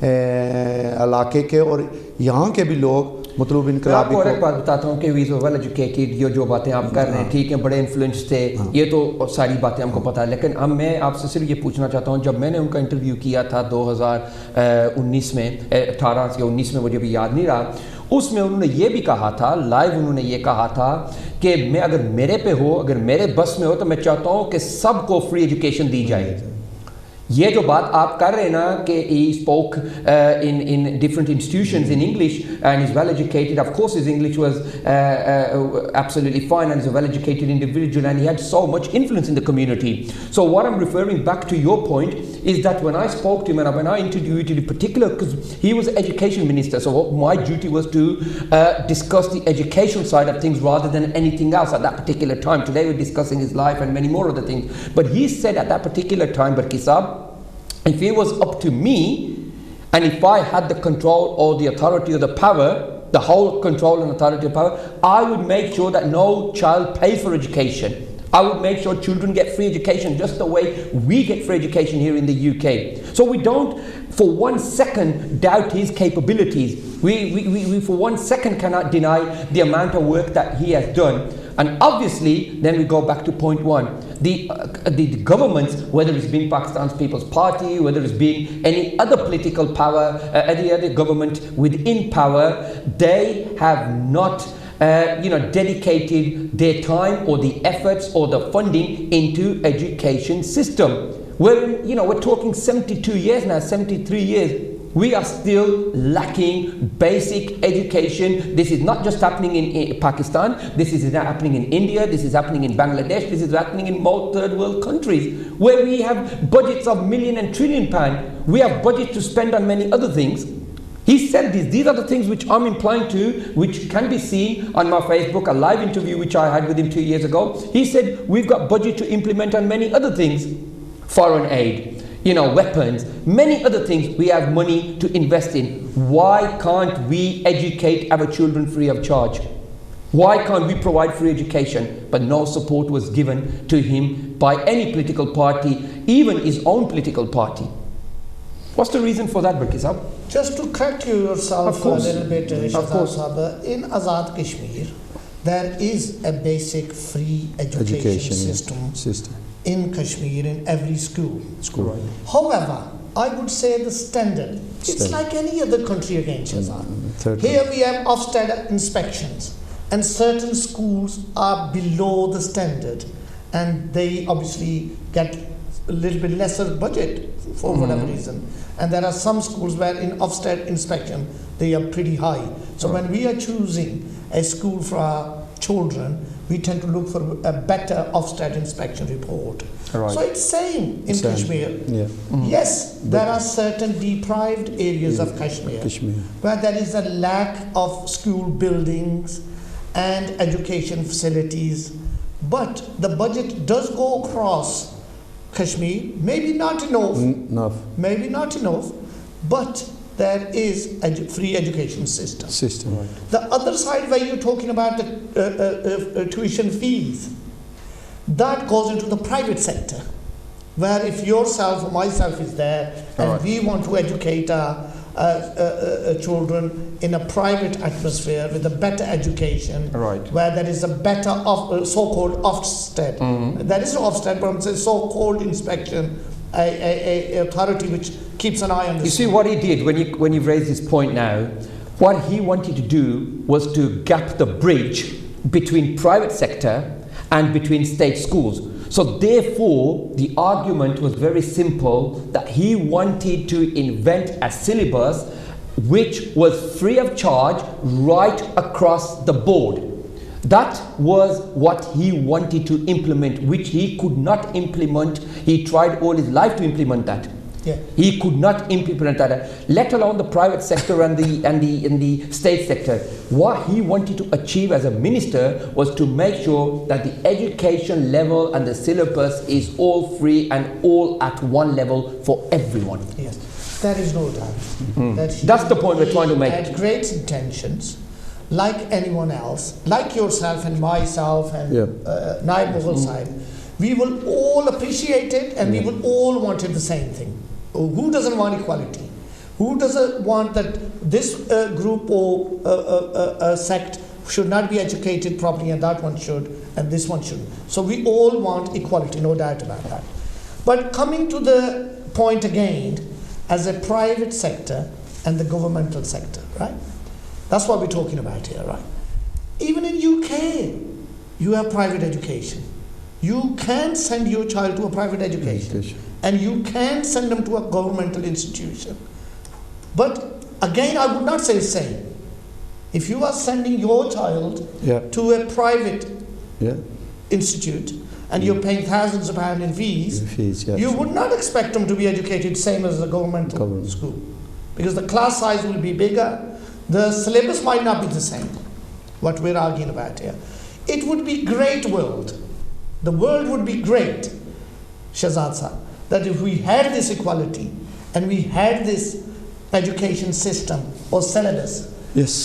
इलाके के और यहाँ के भी लोग मतलब इनकलाबी।
और एक बात बताता हूँ कि वी आर वेल एजुकेटेड, ये जो बातें आप कर रहे हैं ठीक है, बड़े इन्फ्लुएंस थे, ये तो सारी बातें हमको पता है। लेकिन अब मैं आपसे सिर्फ ये पूछना चाहता हूँ, जब मैंने उनका इंटरव्यू किया था 2019 में, 18 या 19 में, मुझे भी याद नहीं रहा, उसमें उन्होंने ये भी कहा था, लाइव उन्होंने ये कहा था कि मैं अगर मेरे पे हो, अगर मेरे बस में हो तो मैं चाहता हूँ कि सबको फ्री एजुकेशन दी जाए। ये जो बात आप कर रहे हैं ना कि he spoke in different institutions in English and is well educated, of course his English was absolutely fine and is a well educated individual and he had so much influence in the community. So what I'm referring back to your point is that when I spoke to him and when I interviewed him in particular, because he was the education minister, so my duty was to discuss the education side of things rather than anything else at that particular time. Today we're discussing his life and many more other things. But he said at that particular time, Barki Saab, if it was up to me and if I had the control or the authority or the power, the whole control and authority of power, I would make sure that no child pays for education. I would make sure children get free education just the way we get free education here in the UK. So we don't for one second doubt his capabilities. We for one second cannot deny the amount of work that he has done. And obviously, then we go back to point one. The governments, whether it's been Pakistan's People's Party, whether it's been any other political power, any other government within power, they have not dedicated their time or the efforts or the funding into education system. We're talking 72 years now, 73 years. We are still lacking basic education. This is not just happening in Pakistan. This is happening in India. This is happening in Bangladesh. This is happening in most third world countries where we have budgets of million and trillion pound. We have budget to spend on many other things. He said this. These are the things which I'm implying to, which can be seen on my Facebook, a live interview which I had with him 2 years ago. He said, we've got budget to implement on many other things. Foreign aid, weapons, many other things we have money to invest in. Why can't we educate our children free of charge? Why can't we provide free education? But no support was given to him by any political party, even his own political party. What's the reason for that, Barki Sahab?
Just to correct yourself a little bit, Shahzad, in Azad Kashmir, there is a basic free education system in Kashmir in every school.
Right.
However, I would say the standard, it's like any other country again, Shahzad. Here we have Ofsted inspections and certain schools are below the standard and they obviously get a little bit lesser budget for whatever reason. And there are some schools where in Ofsted inspection, they are pretty high. So when we are choosing a school for our children, we tend to look for a better Ofsted inspection report.
Right.
So it's same in Kashmir.
Yeah.
Yes, there are certain deprived areas of Kashmir where there is a lack of school buildings and education facilities, but the budget does go across Kashmir, maybe not enough, maybe not enough, but there is a free education system.
Right.
The other side where you're talking about the tuition fees, that goes into the private sector, where if yourself or myself is there and we want to educate our children in a private atmosphere with a better education, where there is a better so-called Ofsted. There is no Ofsted, but it's a so-called inspection, a authority which keeps an eye on this.
You see what he did when you raised this point now, what he wanted to do was to gap the bridge between private sector and between state schools. So therefore, the argument was very simple, that he wanted to invent a syllabus which was free of charge right across the board. That was what he wanted to implement, which he could not implement. He tried all his life to implement that.
Yeah.
He could not implement that, let alone the private sector and the state sector. What he wanted to achieve as a minister was to make sure that the education level and the syllabus is all free and all at one level for everyone.
Yes, there is no doubt.
That's the point we're trying to make.
Had great intentions, like anyone else, like yourself and myself and Naib Mughal Sahib. We will all appreciate it and we will all want the same thing. Who doesn't want equality? Who doesn't want that this group or sect should not be educated properly and that one should and this one shouldn't? So we all want equality, no doubt about that. But coming to the point again, as a private sector and the governmental sector, right? That's what we're talking about here, right? Even in UK, you have private education. You can send your child to a private education. And you can send them to a governmental institution. But again, I would not say same. If you are sending your child to a private institute and you're paying thousands of pounds in fees, you would not expect them to be educated same as a governmental school. Because the class size will be bigger. The syllabus might not be the same, what we're arguing about here. It would be great world. The world would be great, Shahzad Sahib, that if we had this equality and we had this education system or syllabus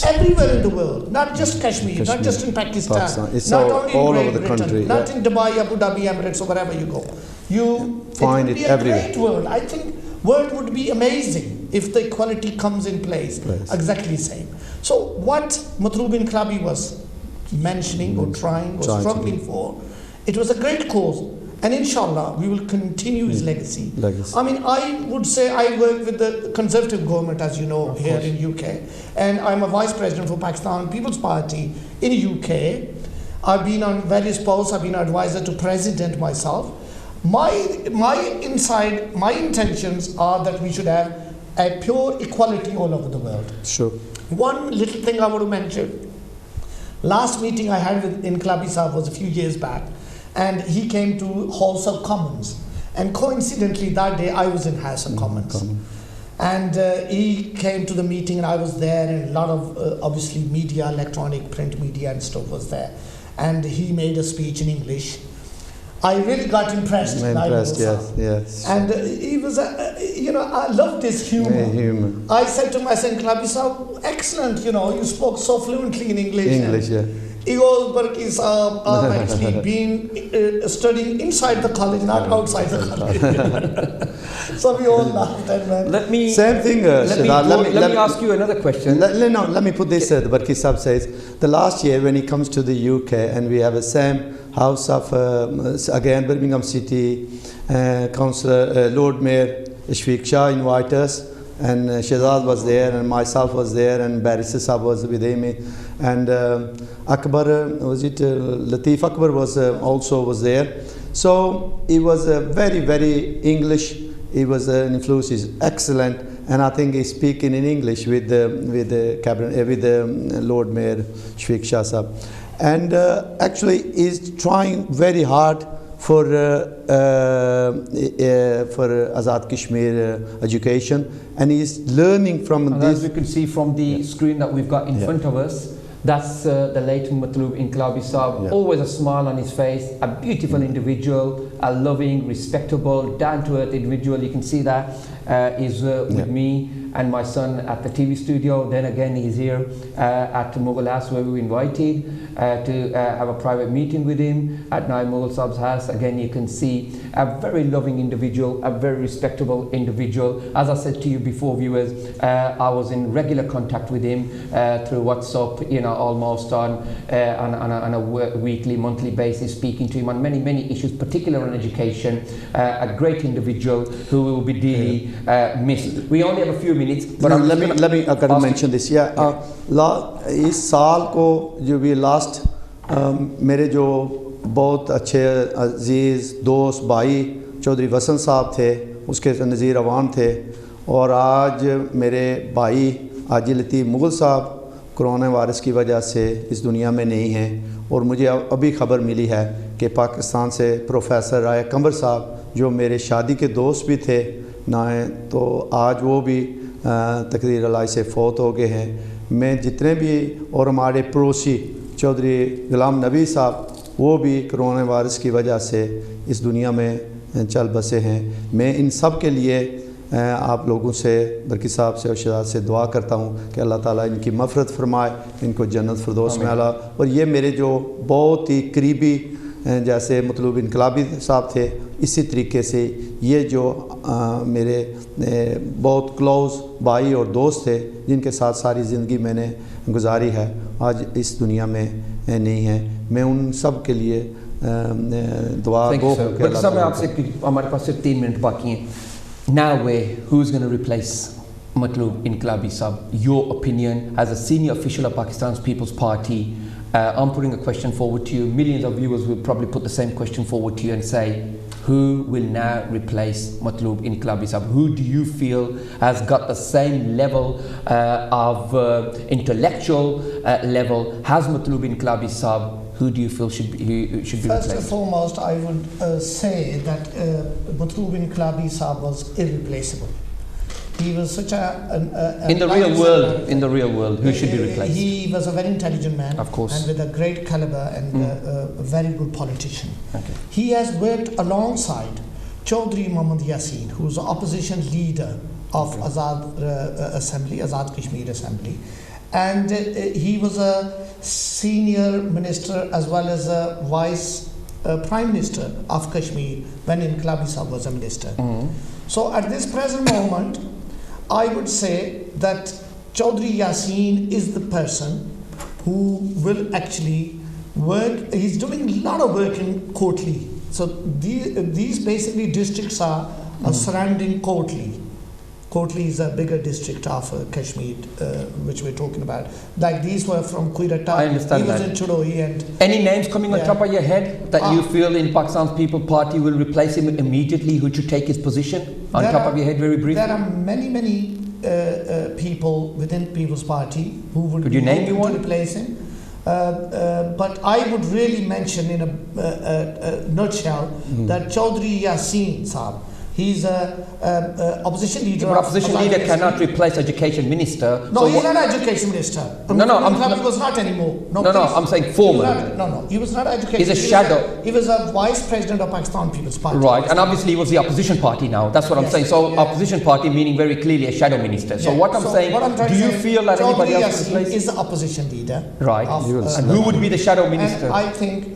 everywhere in the world, not just Kashmir, not just in Pakistan,
it's
not
all
only
over
in
the
Great Britain,
country,
not in Dubai, Abu Dhabi, Emirates or wherever you go. You
find
it would
it
be
everywhere.
a great world. I think world would be amazing if the equality comes in place. Exactly the same. So what Matlub Inqlabi was mentioning or trying or struggling for, it was a great cause. And inshallah, we will continue his legacy. I mean, I would say I work with the Conservative government, as you know, here in UK. And I'm a vice president for Pakistan People's Party in UK. I've been on various posts. I've been an advisor to president myself. My intentions are that we should have a pure equality all over the world.
Sure.
One little thing I want to mention. Last meeting I had with Inqlabi Sahib was a few years back. And he came to House of Commons. And coincidentally, that day I was in House of Commons. And he came to the meeting and I was there, and a lot of, obviously, media, electronic, print media and stuff was there. And he made a speech in English. I really got impressed.
Yes.
And he was, I loved his humor. I said to him, Inqlabi Sahib, excellent, you spoke so fluently in English. He goes, Barki Sahab, I've actually been studying inside the college, not outside the college. So we all laughed at that.
Let me
ask
you another question.
Let me put this. The Barki Sahab says, the last year when he comes to the UK and we have a same house of, again, Birmingham City, Councillor, Lord Mayor Ishfiq Shah invited us. And Shahzad was there, and myself was there, and Barrister Sahab was with him, and Akbar, Latif Akbar was also was there. So he was very, very English. He was an influence. He's excellent, and I think he's speaking in English with the Lord Mayor Ishfiq Shah Sahab. and actually is trying very hard for Azad Kashmir education, and he's learning from
and
this.
As we can see from the screen that we've got in front of us, that's the late Matloob Inqalabi Saab, always a smile on his face, a beautiful individual, a loving, respectable, down-to-earth individual. You can see that is with me and my son at the TV studio. Then again, he's here at Mughal House, where we were invited to have a private meeting with him at Naib Mughal Saab's house. Again, you can see a very loving individual, a very respectable individual. As I said to you before, viewers, I was in regular contact with him through WhatsApp, you know, almost on a weekly, monthly basis, speaking to him on many issues, particularly on education. A great individual who will be dearly missed. We only have a few minutes, but
let me mention this. इस साल को जो भी last मेरे जो बहुत अच्छे अजीज़ दोस्त भाई चौधरी वसन साहब थे, उसके नज़ीर अवान थे, और आज मेरे भाई हाजी लतीफ़ मुग़ल साहब कोरोना वायरस की वजह से इस दुनिया में नहीं हैं, और मुझे अभी ख़बर मिली है कि पाकिस्तान से प्रोफेसर राय कंबर साहब जो मेरे शादी के दोस्त भी थे ना, तो आज वो भी तकदीर अलाई से फ़ौत हो गए हैं। मैं जितने भी और हमारे पड़ोसी चौधरी गुलाम नबी साहब, वो भी कोरोना वायरस की वजह से इस दुनिया में चल बसे हैं। मैं इन सब के लिए आप लोगों से, बरकी साहब से और शहजाद से दुआ करता हूँ कि अल्लाह ताला इनकी मफ़रत फरमाए, इनको जन्नत फिरदौस में आला। और ये मेरे जो बहुत ही करीबी जैसे मतलूब इनकलाबी साहब थे, इसी तरीके से ये जो मेरे बहुत क्लोज़ भाई और दोस्त थे, जिनके साथ सारी ज़िंदगी मैंने गुजारी है, आज इस दुनिया में नहीं है। मैं उन सब के लिए दुआ गो हूँ।
हमारे पास सिर्फ 3 मिनट बाकी हैं। Now who's going to replace Matloob Inqalabi Saab? Your opinion as a senior official of Pakistan's People's Party. I'm putting a question forward to you. Millions of viewers will probably put the same question forward to you and say, who will now replace Matloob Inqalabi Saab? Who do you feel has got the same level of intellectual level? Has Matloob Inqalabi Saab? Who do you feel should be replaced?
First and foremost, I would say that Matloob Inqalabi Saab was irreplaceable. He was such
in the real world, who should be replaced?
He was a very intelligent man,
of course,
and with a great caliber and a very good politician.
Okay.
He has worked alongside Chaudhry Muhammad Yassin, who was the opposition leader of Azad Assembly, Azad Kashmir Assembly, and he was a senior minister as well as a vice prime minister of Kashmir when Inqalabi Saab was a minister. So at this present moment, I would say that Chaudhry Yassin is the person who will actually work. He's doing a lot of work in Kotli. So these basically districts are surrounding Kotli. Kotli is a bigger district of Kashmir, which we're talking about. Like these were from Quirata.
I understand
he was
that.
in Chudoi and
any names coming on top of your head that you feel in Pakistan's People Party will replace him immediately? Who should take his position on top of your head, very briefly?
There are many people within People's Party who would
Could you name me one?
To replace him. But I would really mention in a nutshell that Chaudhry Yassin Saab. He's a opposition leader.
But opposition leader cannot replace education minister.
No, so he's not an education minister. He was not anymore.
No, I'm saying former.
He was not education.
He's a shadow.
He was a vice president of Pakistan People's Party.
Right, and obviously he was the opposition party now. That's what I'm saying. So opposition party meaning very clearly a shadow minister. So what I'm saying, do you feel that anybody else
is the opposition leader?
Right. And who would be the shadow minister?
And I think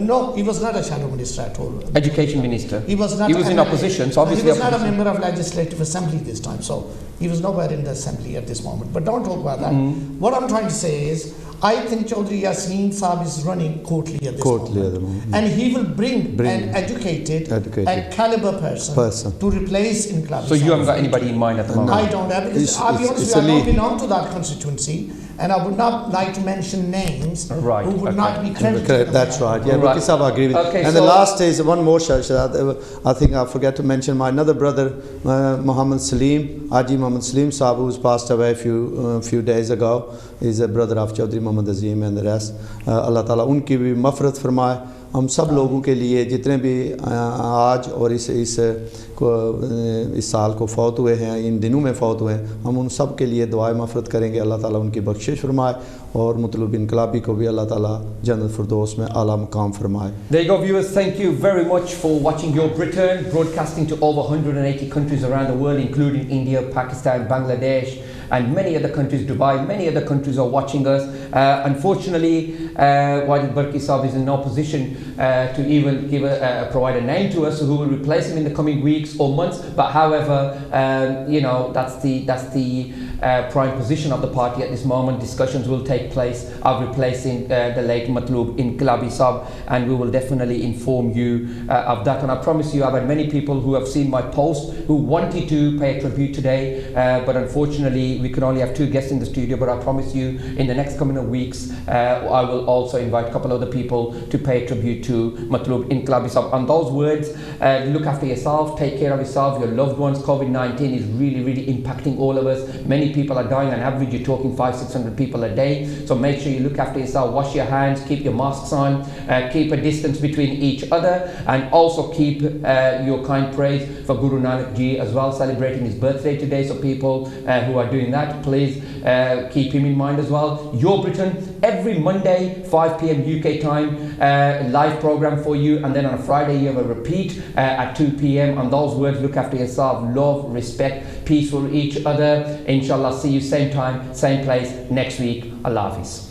no, he was not a shadow minister at all.
Education minister.
He was not.
He was in opposition. So
he was not a member of Legislative Assembly this time, so he was nowhere in the Assembly at this moment. But don't talk about that. What I'm trying to say is, I think Chaudhry Yassin Saab is running Kotli at this moment. And he will bring an educated and caliber person to replace Inqalabi.
So you haven't got anybody in mind at the moment?
I don't have, because I'll be honest with you, I don't belong to that constituency, and I would not like to mention names who would not be credited.
That's right. Yeah, Baki Sahab, I agree with you. And the last is one more, Shahzad. I think I forgot to mention my another brother, Muhammad Salim, Haji Muhammad Salim Sahab, who's passed away a few days ago. He's a brother of Chaudhry Mohammad Azeem and the rest. Allah ताला उनकी भी मफ़रत फरमाए। हम सब लोगों के लिए जितने भी आज और इस साल को फौत हुए हैं, इन दिनों में फौत हुए हैं, हम उन सब के लिए दुआए मफ़रत करेंगे। अल्लाह ताला उनकी बख्शिश फरमाए और मतलब इनकलाबी को भी अल्लाह ताला जन्नत फिरदौस में आला मकाम फरमाए।
There you go, viewers. Thank you very much for watching Your Britain, broadcasting to over 180 countries around the world, including India, Pakistan, Bangladesh, and many other countries, Dubai. Many other countries are watching us. Unfortunately, Wajid Barki Saab is in no position to even provide a name to us who will replace him in the coming weeks or months. But however, you know, that's the prime position of the party at this moment. Discussions will take place of replacing the late Matloob Inqilabi Saab, and we will definitely inform you of that. And I promise you, I've had many people who have seen my post who wanted to pay a tribute today, but unfortunately we could only have 2 guests in the studio. But I promise you, in the next coming of weeks, I will also invite a couple other people to pay a tribute to Matloob Inqilabi Saab. On those words, look after yourself, take care of yourself, your loved ones. COVID-19 is really impacting all of us. Many people are dying. On average, you're talking 500-600 people a day. So make sure you look after yourself, wash your hands, keep your masks on, keep a distance between each other, and also keep your kind praise for Guru Nanak Ji as well, celebrating his birthday today. So people who are doing that, please keep him in mind as well. Your Britain, every Monday 5 p.m. UK time, live program for you, and then on a Friday you have a repeat at 2 p.m. On those words, look after yourself, love, respect, peace for each other. Inshallah, see you same time, same place next week. Allah Hafiz.